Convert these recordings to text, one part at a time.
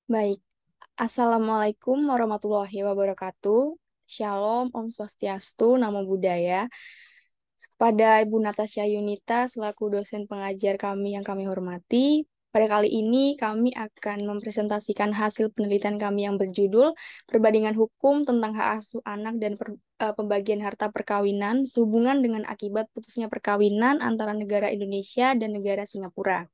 Baik, Assalamualaikum warahmatullahi wabarakatuh. Shalom, Om Swastiastu, Namo Buddhaya. Kepada Ibu Natasha Yunita selaku dosen pengajar kami yang kami hormati, pada kali ini kami akan mempresentasikan hasil penelitian kami yang berjudul Perbandingan Hukum tentang Hak Asuh Anak dan Pembagian Harta Perkawinan sehubungan dengan akibat putusnya perkawinan antara negara Indonesia dan negara Singapura.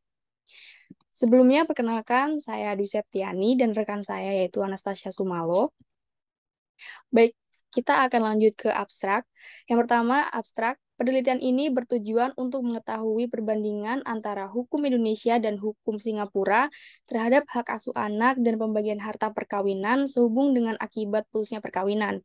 Sebelumnya, perkenalkan, saya Dwi Septiani dan rekan saya yaitu Anastasia Sumalo. Baik, kita akan lanjut ke abstrak. Yang pertama, abstrak. Penelitian ini bertujuan untuk mengetahui perbandingan antara hukum Indonesia dan hukum Singapura terhadap hak asuh anak dan pembagian harta perkawinan sehubung dengan akibat putusnya perkawinan.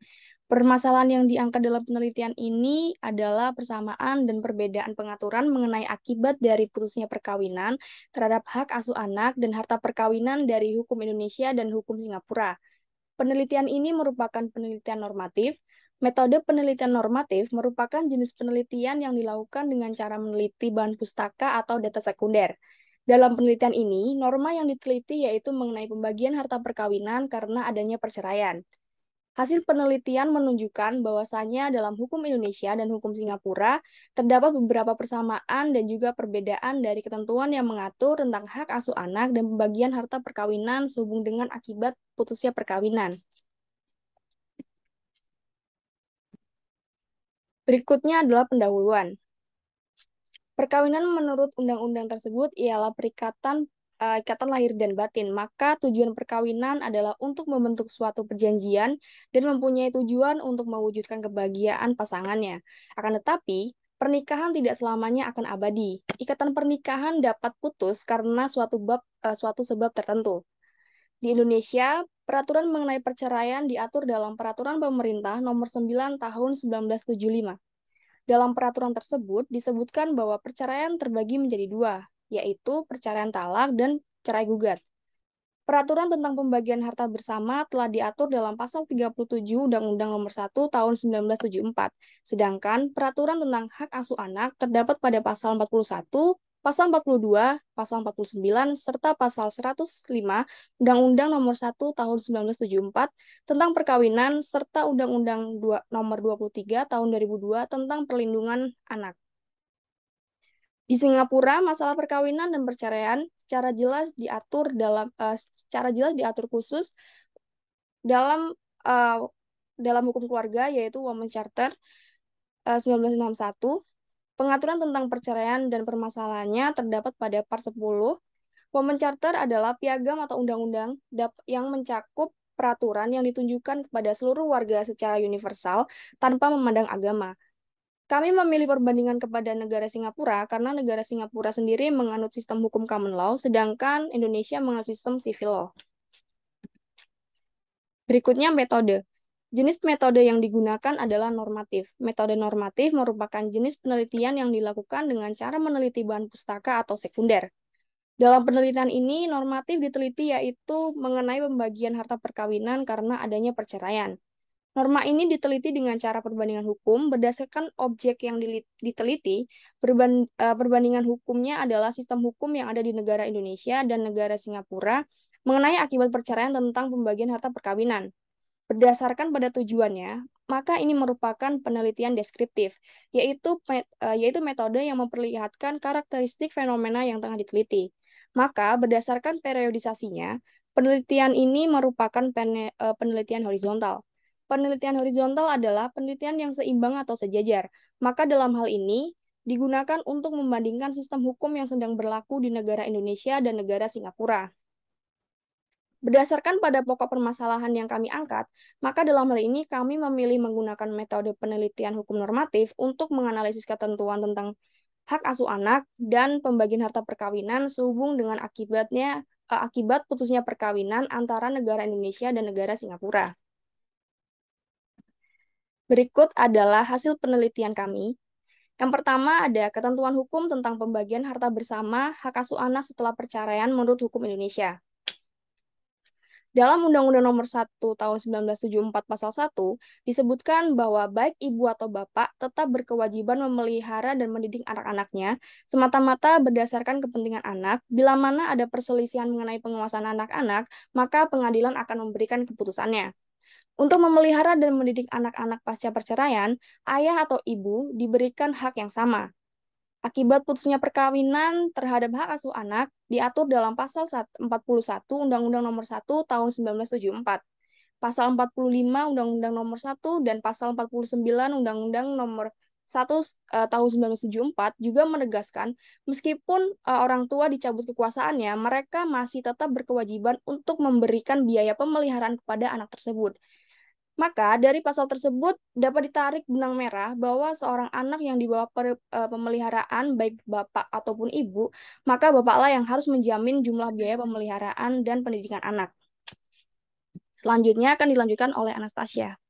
Permasalahan yang diangkat dalam penelitian ini adalah persamaan dan perbedaan pengaturan mengenai akibat dari putusnya perkawinan terhadap hak asuh anak dan harta perkawinan dari hukum Indonesia dan hukum Singapura. Penelitian ini merupakan penelitian normatif. Metode penelitian normatif merupakan jenis penelitian yang dilakukan dengan cara meneliti bahan pustaka atau data sekunder. Dalam penelitian ini, norma yang diteliti yaitu mengenai pembagian harta perkawinan karena adanya perceraian. Hasil penelitian menunjukkan bahwasanya dalam hukum Indonesia dan hukum Singapura terdapat beberapa persamaan dan juga perbedaan dari ketentuan yang mengatur tentang hak asuh anak dan pembagian harta perkawinan sehubung dengan akibat putusnya perkawinan. Berikutnya adalah pendahuluan. Perkawinan menurut undang-undang tersebut ialah ikatan lahir dan batin, maka tujuan perkawinan adalah untuk membentuk suatu perjanjian dan mempunyai tujuan untuk mewujudkan kebahagiaan pasangannya. Akan tetapi, pernikahan tidak selamanya akan abadi. Ikatan pernikahan dapat putus karena suatu sebab tertentu. Di Indonesia, peraturan mengenai perceraian diatur dalam Peraturan Pemerintah Nomor 9 Tahun 1975. Dalam peraturan tersebut disebutkan bahwa perceraian terbagi menjadi dua, yaitu perceraian talak dan cerai gugat. Peraturan tentang pembagian harta bersama telah diatur dalam pasal 37 Undang-Undang Nomor 1 Tahun 1974. Sedangkan peraturan tentang hak asuh anak terdapat pada pasal 41, pasal 42, pasal 49, serta pasal 105 Undang-Undang Nomor 1 Tahun 1974 tentang perkawinan serta Undang-Undang Nomor 23 Tahun 2002 tentang perlindungan anak. Di Singapura, masalah perkawinan dan perceraian secara jelas diatur khusus dalam uh, dalam hukum keluarga yaitu Women Charter 1961. Pengaturan tentang perceraian dan permasalahannya terdapat pada part 10. Women Charter adalah piagam atau undang-undang yang mencakup peraturan yang ditunjukkan kepada seluruh warga secara universal tanpa memandang agama. Kami memilih perbandingan kepada negara Singapura karena negara Singapura sendiri menganut sistem hukum common law, sedangkan Indonesia menganut sistem civil law. Berikutnya metode. Jenis metode yang digunakan adalah normatif. Metode normatif merupakan jenis penelitian yang dilakukan dengan cara meneliti bahan pustaka atau sekunder. Dalam penelitian ini, normatif diteliti yaitu mengenai pembagian harta perkawinan karena adanya perceraian. Norma ini diteliti dengan cara perbandingan hukum berdasarkan objek yang diteliti. Perbandingan hukumnya adalah sistem hukum yang ada di negara Indonesia dan negara Singapura mengenai akibat perceraian tentang pembagian harta perkawinan. Berdasarkan pada tujuannya, maka ini merupakan penelitian deskriptif, yaitu metode yang memperlihatkan karakteristik fenomena yang tengah diteliti. Maka berdasarkan periodisasinya, penelitian ini merupakan penelitian horizontal. Penelitian horizontal adalah penelitian yang seimbang atau sejajar. Maka dalam hal ini digunakan untuk membandingkan sistem hukum yang sedang berlaku di negara Indonesia dan negara Singapura. Berdasarkan pada pokok permasalahan yang kami angkat, maka dalam hal ini kami memilih menggunakan metode penelitian hukum normatif untuk menganalisis ketentuan tentang hak asuh anak dan pembagian harta perkawinan sehubung dengan akibat putusnya perkawinan antara negara Indonesia dan negara Singapura. Berikut adalah hasil penelitian kami. Yang pertama ada ketentuan hukum tentang pembagian harta bersama hak asuh anak setelah perceraian menurut hukum Indonesia. Dalam Undang-Undang Nomor 1 Tahun 1974 Pasal 1 disebutkan bahwa baik ibu atau bapak tetap berkewajiban memelihara dan mendidik anak-anaknya semata-mata berdasarkan kepentingan anak. Bila mana ada perselisihan mengenai penguasaan anak-anak, maka pengadilan akan memberikan keputusannya. Untuk memelihara dan mendidik anak-anak pasca perceraian, ayah atau ibu diberikan hak yang sama. Akibat putusnya perkawinan terhadap hak asuh anak diatur dalam pasal 41 Undang-Undang Nomor 1 Tahun 1974, pasal 45 Undang-Undang Nomor 1 dan pasal 49 Undang-Undang Nomor 1 Tahun 1974 juga menegaskan meskipun orang tua dicabut kekuasaannya, mereka masih tetap berkewajiban untuk memberikan biaya pemeliharaan kepada anak tersebut. Maka dari pasal tersebut dapat ditarik benang merah bahwa seorang anak yang dibawa pemeliharaan baik bapak ataupun ibu, maka bapaklah yang harus menjamin jumlah biaya pemeliharaan dan pendidikan anak. Selanjutnya akan dilanjutkan oleh Anastasia.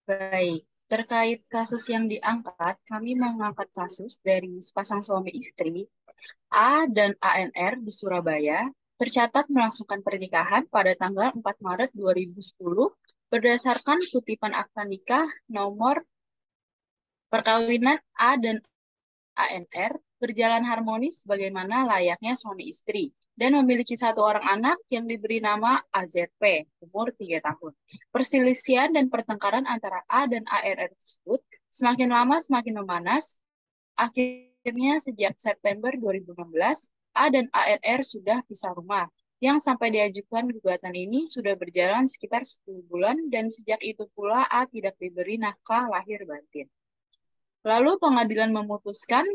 Baik, terkait kasus yang diangkat, kami mengangkat kasus dari sepasang suami istri A dan ANR di Surabaya tercatat melangsungkan pernikahan pada tanggal 4 Maret 2010 berdasarkan kutipan akta nikah nomor perkawinan A dan ANR berjalan harmonis sebagaimana layaknya suami istri dan memiliki satu orang anak yang diberi nama AZP, umur 3 tahun. Perselisihan dan pertengkaran antara A dan ANR tersebut semakin lama semakin memanas. Akhirnya sejak September 2016, A dan ANR sudah pisah rumah. Yang sampai diajukan gugatan ini sudah berjalan sekitar 10 bulan dan sejak itu pula A tidak diberi nafkah lahir batin. Lalu pengadilan memutuskan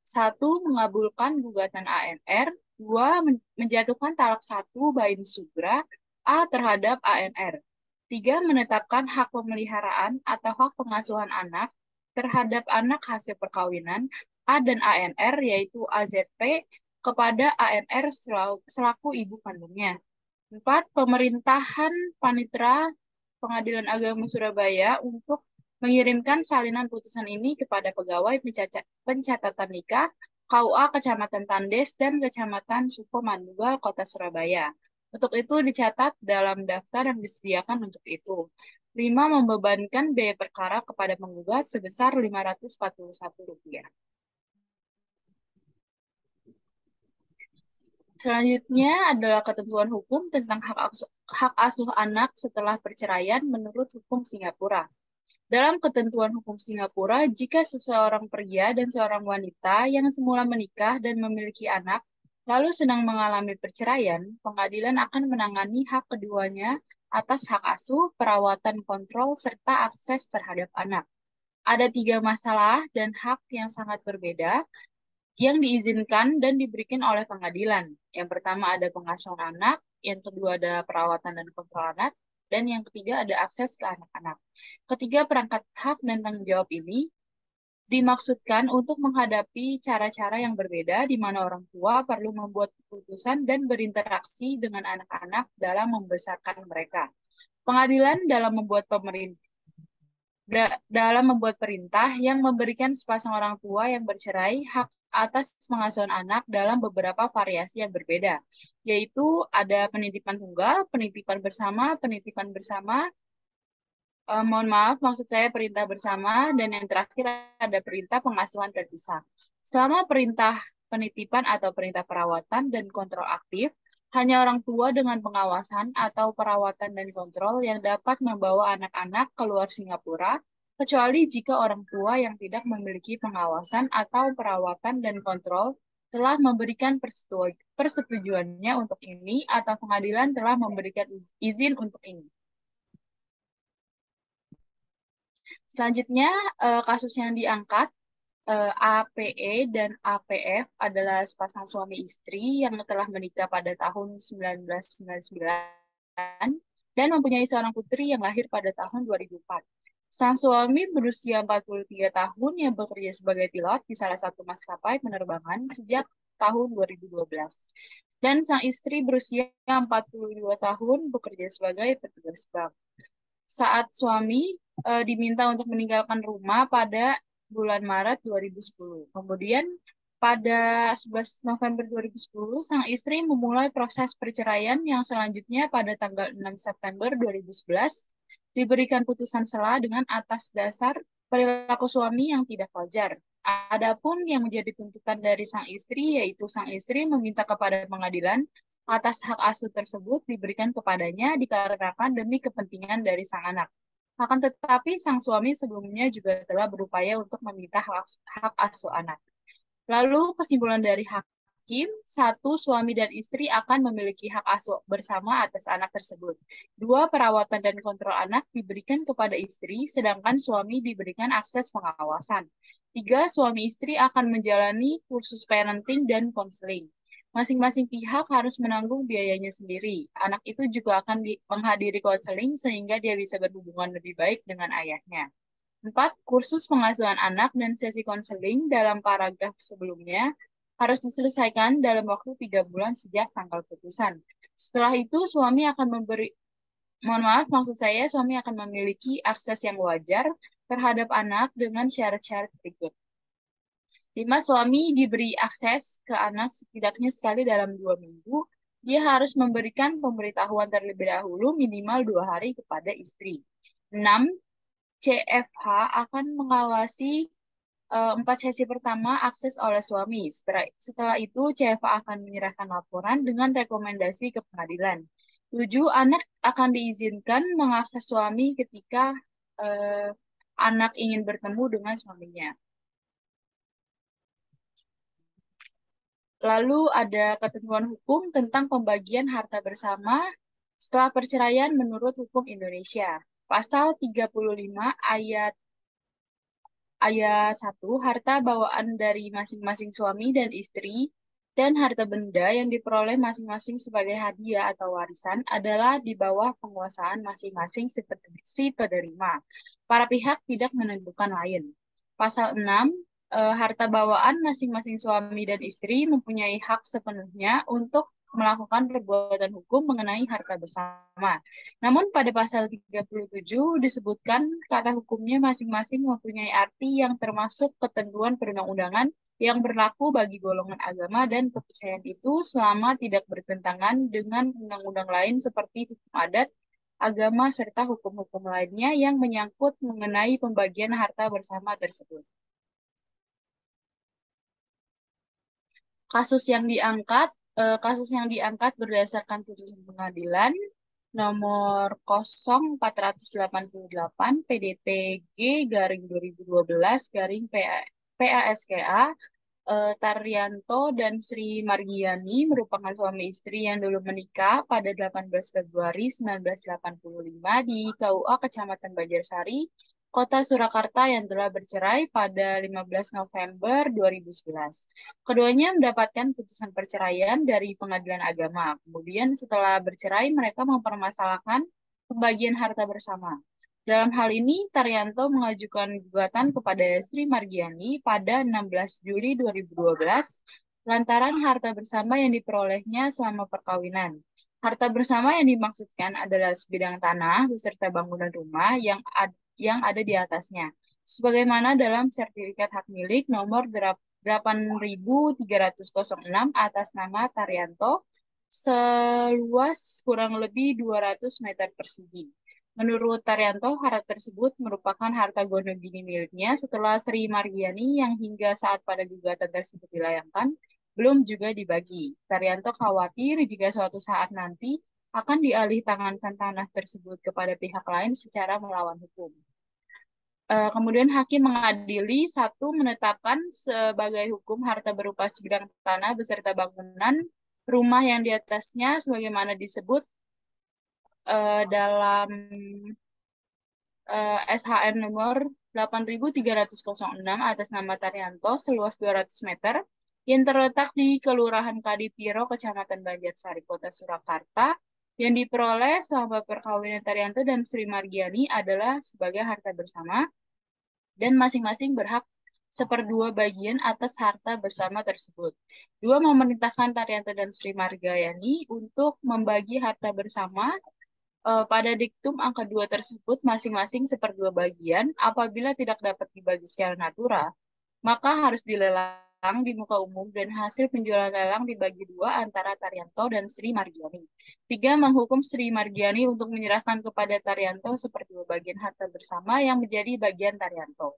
satu, mengabulkan gugatan ANR, dua, menjatuhkan talak satu bain sugra A terhadap ANR, tiga, menetapkan hak pemeliharaan atau hak pengasuhan anak terhadap anak hasil perkawinan A dan ANR, yaitu AZP, kepada ANR selaku ibu kandungnya. Empat, pemerintahan Panitera Pengadilan Agama Surabaya untuk mengirimkan salinan putusan ini kepada pegawai pencatatan nikah KUA Kecamatan Tandes dan Kecamatan Sukomanunggal Kota Surabaya. Untuk itu dicatat dalam daftar yang disediakan untuk itu. 5. Membebankan biaya perkara kepada penggugat sebesar Rp541. Selanjutnya adalah ketentuan hukum tentang hak asuh anak setelah perceraian menurut hukum Singapura. Dalam ketentuan hukum Singapura, jika seseorang pria dan seorang wanita yang semula menikah dan memiliki anak, lalu sedang mengalami perceraian, pengadilan akan menangani hak keduanya atas hak asuh, perawatan kontrol, serta akses terhadap anak. Ada 3 masalah dan hak yang sangat berbeda yang diizinkan dan diberikan oleh pengadilan. Yang pertama ada pengasuhan anak, yang kedua ada perawatan dan kontrol anak, dan yang ketiga ada akses ke anak-anak. Ketiga perangkat hak dan tanggung jawab ini dimaksudkan untuk menghadapi cara-cara yang berbeda di mana orang tua perlu membuat keputusan dan berinteraksi dengan anak-anak dalam membesarkan mereka. Pengadilan dalam membuat perintah yang memberikan sepasang orang tua yang bercerai hak atas pengasuhan anak dalam beberapa variasi yang berbeda, yaitu ada penitipan tunggal, penitipan bersama, mohon maaf, maksud saya perintah bersama, dan yang terakhir ada perintah pengasuhan terpisah. Selama perintah penitipan atau perintah perawatan dan kontrol aktif, hanya orang tua dengan pengawasan atau perawatan dan kontrol yang dapat membawa anak-anak keluar Singapura, kecuali jika orang tua yang tidak memiliki pengawasan atau perawatan dan kontrol telah memberikan persetujuannya untuk ini atau pengadilan telah memberikan izin untuk ini. Selanjutnya, kasus yang diangkat, APE dan APF adalah sepasang suami istri yang telah menikah pada tahun 1999 dan mempunyai seorang putri yang lahir pada tahun 2004. Sang suami berusia 43 tahun yang bekerja sebagai pilot di salah satu maskapai penerbangan sejak tahun 2012. Dan sang istri berusia 42 tahun bekerja sebagai petugas bank. Saat suami diminta untuk meninggalkan rumah pada bulan Maret 2010. Kemudian Pada 11 November 2010, sang istri memulai proses perceraian yang selanjutnya pada tanggal 6 September 2011 diberikan putusan sela dengan atas dasar perilaku suami yang tidak wajar. Adapun yang menjadi tuntutan dari sang istri, yaitu sang istri meminta kepada pengadilan atas hak asuh tersebut diberikan kepadanya dikarenakan demi kepentingan dari sang anak. Akan tetapi sang suami sebelumnya juga telah berupaya untuk meminta hak asuh anak. Lalu kesimpulan dari hakim, satu suami dan istri akan memiliki hak asuh bersama atas anak tersebut. Dua, perawatan dan kontrol anak diberikan kepada istri, sedangkan suami diberikan akses pengawasan. Tiga, suami istri akan menjalani kursus parenting dan konseling. Masing-masing pihak harus menanggung biayanya sendiri. Anak itu juga akan menghadiri konseling sehingga dia bisa berhubungan lebih baik dengan ayahnya. 4. Kursus pengasuhan anak dan sesi konseling dalam paragraf sebelumnya harus diselesaikan dalam waktu 3 bulan sejak tanggal putusan. Setelah itu, suami akan mohon maaf, maksud saya suami akan memiliki akses yang wajar terhadap anak dengan syarat-syarat berikut. 5. Suami diberi akses ke anak setidaknya sekali dalam 2 minggu. Dia harus memberikan pemberitahuan terlebih dahulu minimal 2 hari kepada istri. 6. CFH akan mengawasi 4 sesi pertama akses oleh suami. Setelah itu, CFH akan menyerahkan laporan dengan rekomendasi ke pengadilan. 7. Anak akan diizinkan mengakses suami ketika eh, anak ingin bertemu dengan suaminya. Lalu ada ketentuan hukum tentang pembagian harta bersama setelah perceraian menurut hukum Indonesia. Pasal 35 ayat 1, harta bawaan dari masing-masing suami dan istri dan harta benda yang diperoleh masing-masing sebagai hadiah atau warisan adalah di bawah penguasaan masing-masing si penerima. Para pihak tidak menentukan lain. Pasal 6, harta bawaan masing-masing suami dan istri mempunyai hak sepenuhnya untuk melakukan perbuatan hukum mengenai harta bersama. Namun pada pasal 37 disebutkan kata hukumnya masing-masing mempunyai arti yang termasuk ketentuan perundang-undangan yang berlaku bagi golongan agama dan kepercayaan itu selama tidak bertentangan dengan undang-undang lain seperti hukum adat, agama, serta hukum-hukum lainnya yang menyangkut mengenai pembagian harta bersama tersebut. Kasus yang diangkat, kasus yang diangkat berdasarkan putusan pengadilan nomor 0488 PDT-G garing 2012 garing PASKA, Taryanto dan Sri Margiani merupakan suami istri yang dulu menikah pada 18 Februari 1985 di KUA Kecamatan Banjarsari, Kota Surakarta yang telah bercerai pada 15 November 2011. Keduanya mendapatkan putusan perceraian dari Pengadilan Agama. Kemudian setelah bercerai, mereka mempermasalahkan pembagian harta bersama. Dalam hal ini, Taryanto mengajukan gugatan kepada Sri Margiani pada 16 Juli 2012 lantaran harta bersama yang diperolehnya selama perkawinan. Harta bersama yang dimaksudkan adalah sebidang tanah beserta bangunan rumah yang ada di atasnya. Sebagaimana dalam sertifikat hak milik nomor 8306 atas nama Taryanto seluas kurang lebih 200 meter persegi. Menurut Taryanto, harta tersebut merupakan harta gono gini miliknya setelah Sri Margiani yang hingga saat pada gugatan tersebut dilayangkan belum juga dibagi. Taryanto khawatir jika suatu saat nanti akan dialih tangankan tanah tersebut kepada pihak lain secara melawan hukum. Kemudian hakim mengadili satu menetapkan sebagai hukum harta berupa sebidang tanah beserta bangunan rumah yang di atasnya sebagaimana disebut dalam SHM nomor 8306 atas nama Taryanto seluas 200 meter yang terletak di Kelurahan Kadipiro, Kecamatan Banjarsari, Kota Surakarta, yang diperoleh selama perkawinan Taryanto dan Sri Margiani adalah sebagai harta bersama dan masing-masing berhak seperdua bagian atas harta bersama tersebut. Dua, memerintahkan Taryanto dan Sri Margiani untuk membagi harta bersama pada diktum angka 2 tersebut masing-masing seperdua bagian apabila tidak dapat dibagi secara natural, maka harus dilelang lelang di muka umum dan hasil penjualan lelang dibagi dua antara Taryanto dan Sri Margiani. Tiga, menghukum Sri Margiani untuk menyerahkan kepada Taryanto seperti bagian harta bersama yang menjadi bagian Taryanto.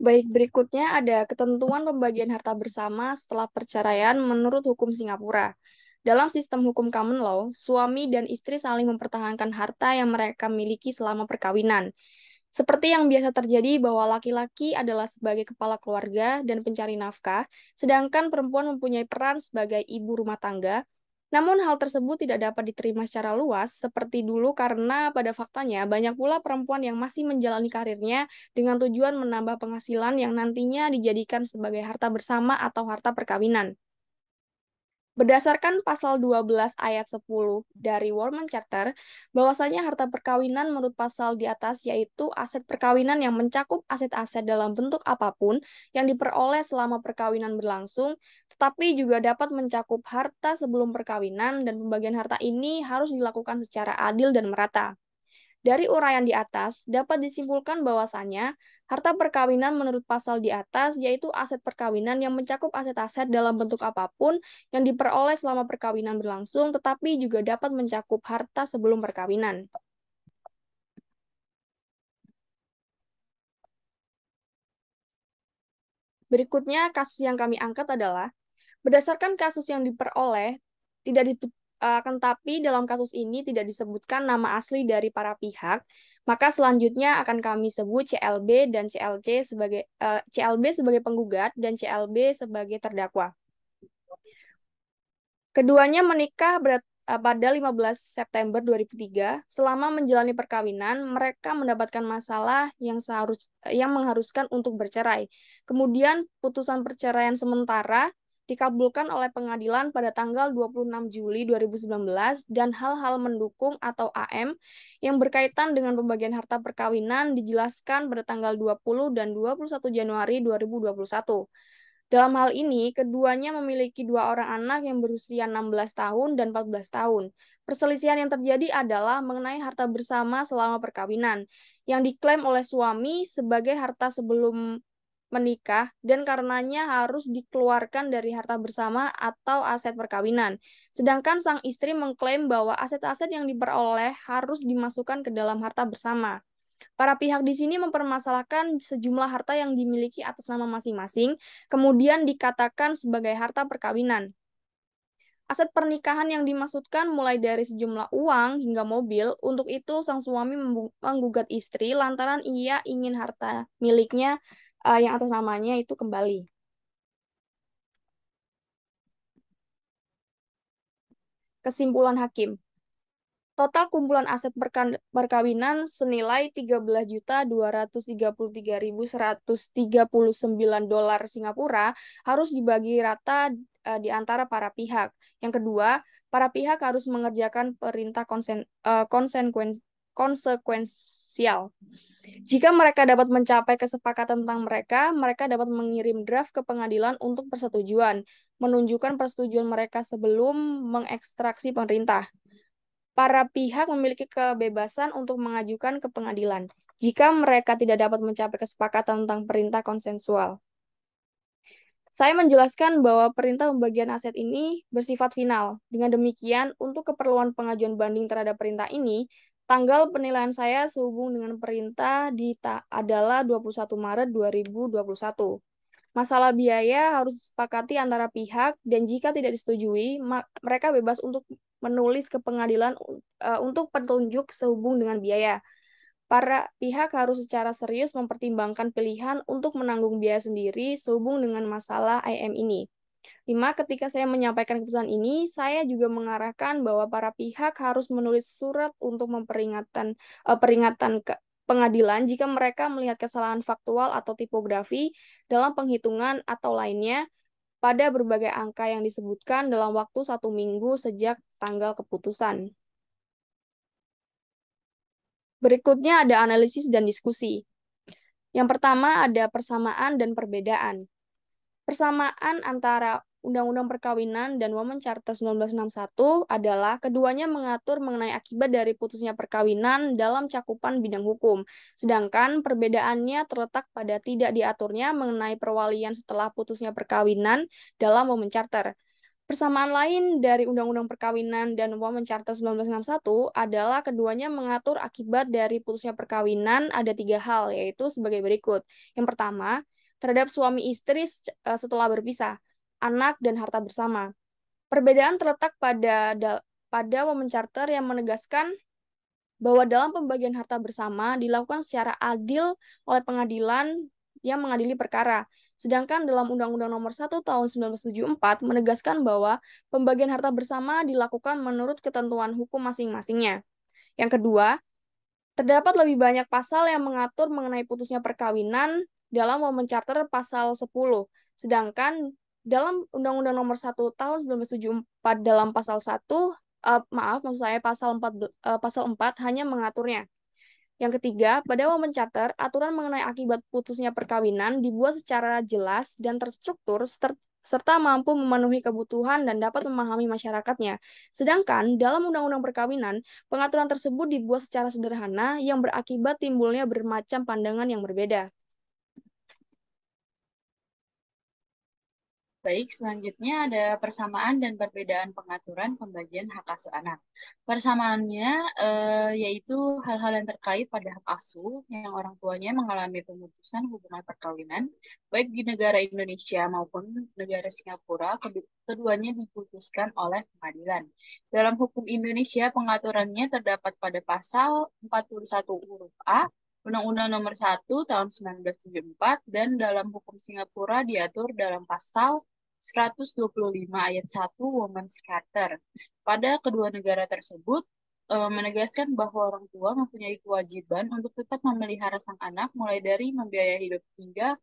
Baik, berikutnya ada ketentuan pembagian harta bersama setelah perceraian menurut hukum Singapura. Dalam sistem hukum common law, suami dan istri saling mempertahankan harta yang mereka miliki selama perkawinan. Seperti yang biasa terjadi bahwa laki-laki adalah sebagai kepala keluarga dan pencari nafkah, sedangkan perempuan mempunyai peran sebagai ibu rumah tangga. Namun hal tersebut tidak dapat diterima secara luas seperti dulu karena pada faktanya banyak pula perempuan yang masih menjalani karirnya dengan tujuan menambah penghasilan yang nantinya dijadikan sebagai harta bersama atau harta perkawinan. Berdasarkan pasal 12 ayat 10 dari Warman Charter, bahwasanya harta perkawinan menurut pasal di atas yaitu aset perkawinan yang mencakup aset-aset dalam bentuk apapun yang diperoleh selama perkawinan berlangsung, tetapi juga dapat mencakup harta sebelum perkawinan dan pembagian harta ini harus dilakukan secara adil dan merata. Dari uraian di atas, dapat disimpulkan bahwasanya harta perkawinan menurut pasal di atas yaitu aset perkawinan yang mencakup aset-aset dalam bentuk apapun yang diperoleh selama perkawinan berlangsung, tetapi juga dapat mencakup harta sebelum perkawinan. Berikutnya, kasus yang kami angkat adalah berdasarkan kasus yang diperoleh, tidak di, akan tapi dalam kasus ini tidak disebutkan nama asli dari para pihak, maka selanjutnya akan kami sebut CLB dan CLC sebagai CLB sebagai penggugat dan CLB sebagai terdakwa. Keduanya menikah pada 15 September 2003. Selama menjalani perkawinan, mereka mendapatkan masalah yang mengharuskan untuk bercerai. Kemudian putusan perceraian sementara dikabulkan oleh pengadilan pada tanggal 26 Juli 2019 dan hal-hal mendukung atau AM yang berkaitan dengan pembagian harta perkawinan dijelaskan pada tanggal 20 dan 21 Januari 2021. Dalam hal ini, keduanya memiliki dua orang anak yang berusia 16 tahun dan 14 tahun. Perselisihan yang terjadi adalah mengenai harta bersama selama perkawinan, yang diklaim oleh suami sebagai harta sebelum menikah dan karenanya harus dikeluarkan dari harta bersama atau aset perkawinan. Sedangkan sang istri mengklaim bahwa aset-aset yang diperoleh harus dimasukkan ke dalam harta bersama. Para pihak di sini mempermasalahkan sejumlah harta yang dimiliki atas nama masing-masing, kemudian dikatakan sebagai harta perkawinan. Aset pernikahan yang dimaksudkan mulai dari sejumlah uang hingga mobil. Untuk itu, sang suami menggugat istri lantaran ia ingin harta miliknya yang atas namanya itu kembali. Kesimpulan hakim. Total kumpulan aset perkawinan senilai 13.233.139 dolar Singapura harus dibagi rata di antara para pihak. Yang kedua, para pihak harus mengerjakan perintah konsekuensial. Jika mereka dapat mencapai kesepakatan tentang mereka, mereka dapat mengirim draft ke pengadilan untuk persetujuan, menunjukkan persetujuan mereka sebelum mengekstraksi pemerintah. Para pihak memiliki kebebasan untuk mengajukan ke pengadilan jika mereka tidak dapat mencapai kesepakatan tentang perintah konsensual. Saya menjelaskan bahwa perintah pembagian aset ini bersifat final. Dengan demikian, untuk keperluan pengajuan banding terhadap perintah ini, tanggal penilaian saya sehubung dengan perintah adalah 21 Maret 2021. Masalah biaya harus disepakati antara pihak dan jika tidak disetujui, mereka bebas untuk menulis ke pengadilan untuk petunjuk sehubung dengan biaya. Para pihak harus secara serius mempertimbangkan pilihan untuk menanggung biaya sendiri sehubung dengan masalah IM ini. 5. Ketika saya menyampaikan keputusan ini, saya juga mengarahkan bahwa para pihak harus menulis surat untuk peringatan ke pengadilan jika mereka melihat kesalahan faktual atau tipografi dalam penghitungan atau lainnya pada berbagai angka yang disebutkan dalam waktu 1 minggu sejak tanggal keputusan. Berikutnya ada analisis dan diskusi. Yang pertama ada persamaan dan perbedaan. Persamaan antara Undang-Undang Perkawinan dan Women Charter 1961 adalah keduanya mengatur mengenai akibat dari putusnya perkawinan dalam cakupan bidang hukum. Sedangkan perbedaannya terletak pada tidak diaturnya mengenai perwalian setelah putusnya perkawinan dalam Women Charter. Persamaan lain dari Undang-Undang Perkawinan dan Women Charter 1961 adalah keduanya mengatur akibat dari putusnya perkawinan ada tiga hal, yaitu sebagai berikut. Yang pertama, terhadap suami istri setelah berpisah, anak dan harta bersama. Perbedaan terletak pada Women Charter yang menegaskan bahwa dalam pembagian harta bersama dilakukan secara adil oleh pengadilan yang mengadili perkara. Sedangkan dalam Undang-Undang Nomor 1 Tahun 1974 menegaskan bahwa pembagian harta bersama dilakukan menurut ketentuan hukum masing-masingnya. Yang kedua, terdapat lebih banyak pasal yang mengatur mengenai putusnya perkawinan dalam Women Charter pasal 10. Sedangkan dalam Undang-Undang Nomor 1 Tahun 1974 dalam pasal 1, maksud saya pasal 4 hanya mengaturnya. Yang ketiga, pada Women Charter, aturan mengenai akibat putusnya perkawinan dibuat secara jelas dan terstruktur serta mampu memenuhi kebutuhan dan dapat memahami masyarakatnya. Sedangkan dalam Undang-Undang Perkawinan, pengaturan tersebut dibuat secara sederhana yang berakibat timbulnya bermacam pandangan yang berbeda. Baik, selanjutnya ada persamaan dan perbedaan pengaturan pembagian hak asuh anak. Persamaannya yaitu hal-hal yang terkait pada hak asuh yang orang tuanya mengalami pemutusan hubungan perkawinan, baik di negara Indonesia maupun negara Singapura, keduanya diputuskan oleh pengadilan. Dalam hukum Indonesia, pengaturannya terdapat pada pasal 41 huruf A Undang-Undang Nomor 1 Tahun 1974 dan dalam hukum Singapura diatur dalam pasal 125 ayat 1 Women's Charter. Pada kedua negara tersebut menegaskan bahwa orang tua mempunyai kewajiban untuk tetap memelihara sang anak mulai dari membiayai hidup hingga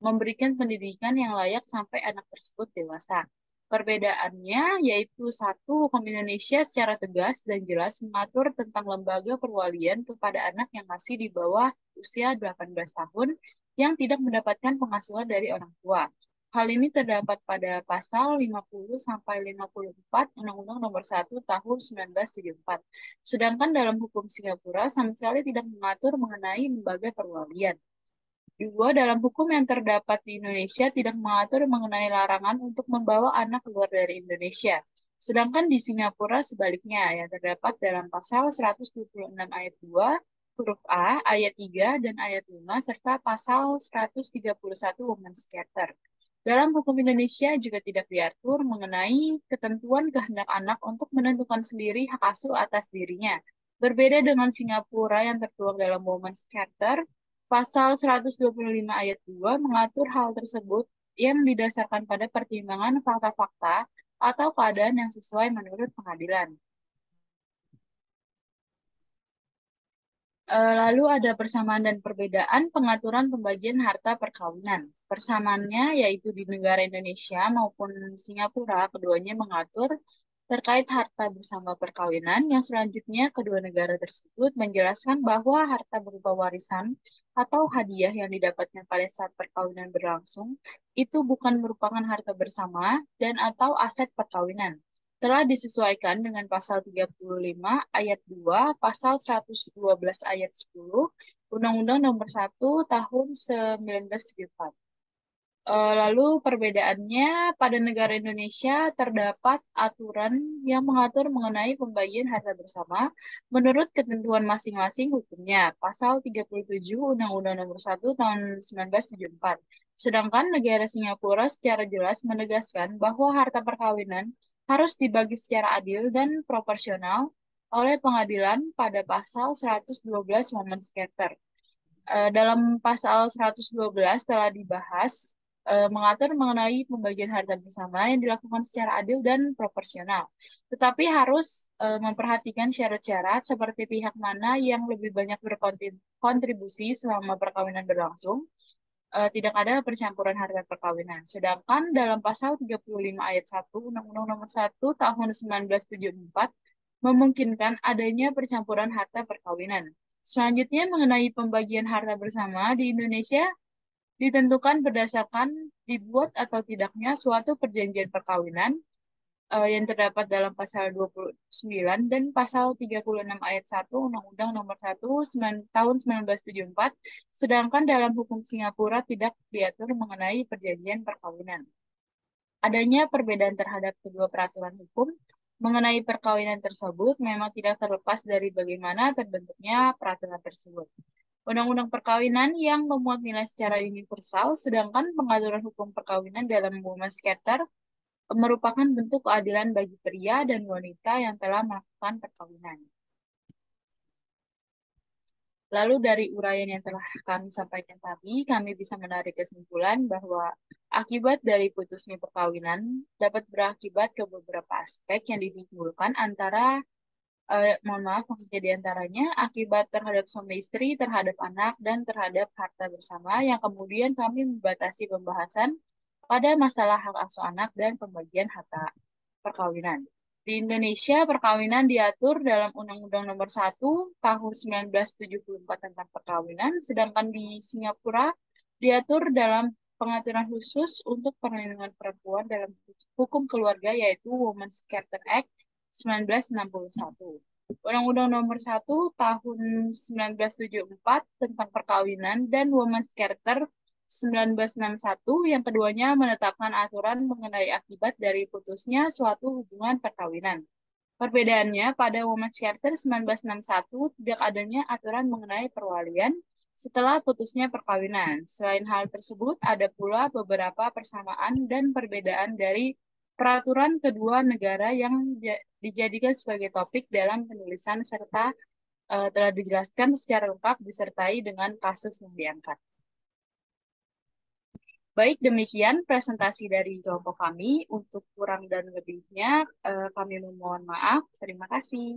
memberikan pendidikan yang layak sampai anak tersebut dewasa. Perbedaannya yaitu satu, hukum Indonesia secara tegas dan jelas mengatur tentang lembaga perwalian kepada anak yang masih di bawah usia 18 tahun yang tidak mendapatkan pengasuhan dari orang tua. Hal ini terdapat pada pasal 50 sampai 54 Undang-Undang Nomor 1 Tahun 1974. Sedangkan dalam hukum Singapura sama sekali tidak mengatur mengenai lembaga perwalian. Dua, dalam hukum yang terdapat di Indonesia tidak mengatur mengenai larangan untuk membawa anak keluar dari Indonesia. Sedangkan di Singapura sebaliknya, yang terdapat dalam pasal 126 ayat 2, huruf A, ayat 3, dan ayat 5, serta pasal 131 Women's Charter. Dalam hukum Indonesia juga tidak diatur mengenai ketentuan kehendak anak untuk menentukan sendiri hak asuh atas dirinya. Berbeda dengan Singapura yang tertuang dalam Women's Charter, Pasal 125 ayat 2 mengatur hal tersebut yang didasarkan pada pertimbangan fakta-fakta atau keadaan yang sesuai menurut pengadilan. Lalu ada persamaan dan perbedaan pengaturan pembagian harta perkawinan. Persamaannya yaitu di negara Indonesia maupun Singapura, keduanya mengatur terkait harta bersama perkawinan yang selanjutnya kedua negara tersebut menjelaskan bahwa harta berupa warisan atau hadiah yang didapatkan pada saat perkawinan berlangsung itu bukan merupakan harta bersama dan atau aset perkawinan telah disesuaikan dengan pasal 35 ayat 2, pasal 112 ayat 10, Undang-Undang Nomor 1 Tahun 1974. Lalu perbedaannya pada negara Indonesia terdapat aturan yang mengatur mengenai pembagian harta bersama menurut ketentuan masing-masing hukumnya. Pasal 37 Undang-Undang Nomor 1 Tahun 1974. Sedangkan negara Singapura secara jelas menegaskan bahwa harta perkawinan harus dibagi secara adil dan proporsional oleh pengadilan pada pasal 112 Women's Charter. Dalam pasal 112 telah dibahas mengatur mengenai pembagian harta bersama yang dilakukan secara adil dan proporsional. Tetapi harus memperhatikan syarat-syarat seperti pihak mana yang lebih banyak berkontribusi selama perkawinan berlangsung, tidak ada percampuran harta perkawinan. Sedangkan dalam pasal 35 ayat 1 Undang-Undang Nomor 1 Tahun 1974 memungkinkan adanya percampuran harta perkawinan. Selanjutnya mengenai pembagian harta bersama di Indonesia ditentukan berdasarkan dibuat atau tidaknya suatu perjanjian perkawinan yang terdapat dalam pasal 29 dan pasal 36 ayat 1 Undang-Undang Nomor 1 Tahun 1974, sedangkan dalam hukum Singapura tidak diatur mengenai perjanjian perkawinan. Adanya perbedaan terhadap kedua peraturan hukum mengenai perkawinan tersebut memang tidak terlepas dari bagaimana terbentuknya peraturan tersebut. Undang-undang perkawinan yang memuat nilai secara universal, sedangkan pengaturan hukum perkawinan dalam Women's Charter merupakan bentuk keadilan bagi pria dan wanita yang telah melakukan perkawinan. Lalu dari uraian yang telah kami sampaikan tadi, kami bisa menarik kesimpulan bahwa akibat dari putusnya perkawinan dapat berakibat ke beberapa aspek yang ditimbulkan antara, mohon maaf, maksudnya diantaranya akibat terhadap suami istri, terhadap anak, dan terhadap harta bersama yang kemudian kami membatasi pembahasan pada masalah hak asuh anak dan pembagian harta perkawinan. Di Indonesia, perkawinan diatur dalam Undang-Undang Nomor 1 Tahun 1974 tentang perkawinan, sedangkan di Singapura diatur dalam pengaturan khusus untuk perlindungan perempuan dalam hukum keluarga yaitu Women's Charter Act 1961. Undang-Undang Nomor 1 Tahun 1974 tentang perkawinan dan Women's Charter 1961 yang keduanya menetapkan aturan mengenai akibat dari putusnya suatu hubungan perkawinan. Perbedaannya, pada Women's Charter 1961 tidak adanya aturan mengenai perwalian setelah putusnya perkawinan. Selain hal tersebut, ada pula beberapa persamaan dan perbedaan dari peraturan kedua negara yang dijadikan sebagai topik dalam penulisan serta telah dijelaskan secara lengkap disertai dengan kasus yang diangkat. Baik, demikian presentasi dari kelompok kami. Untuk kurang dan lebihnya, kami memohon maaf. Terima kasih.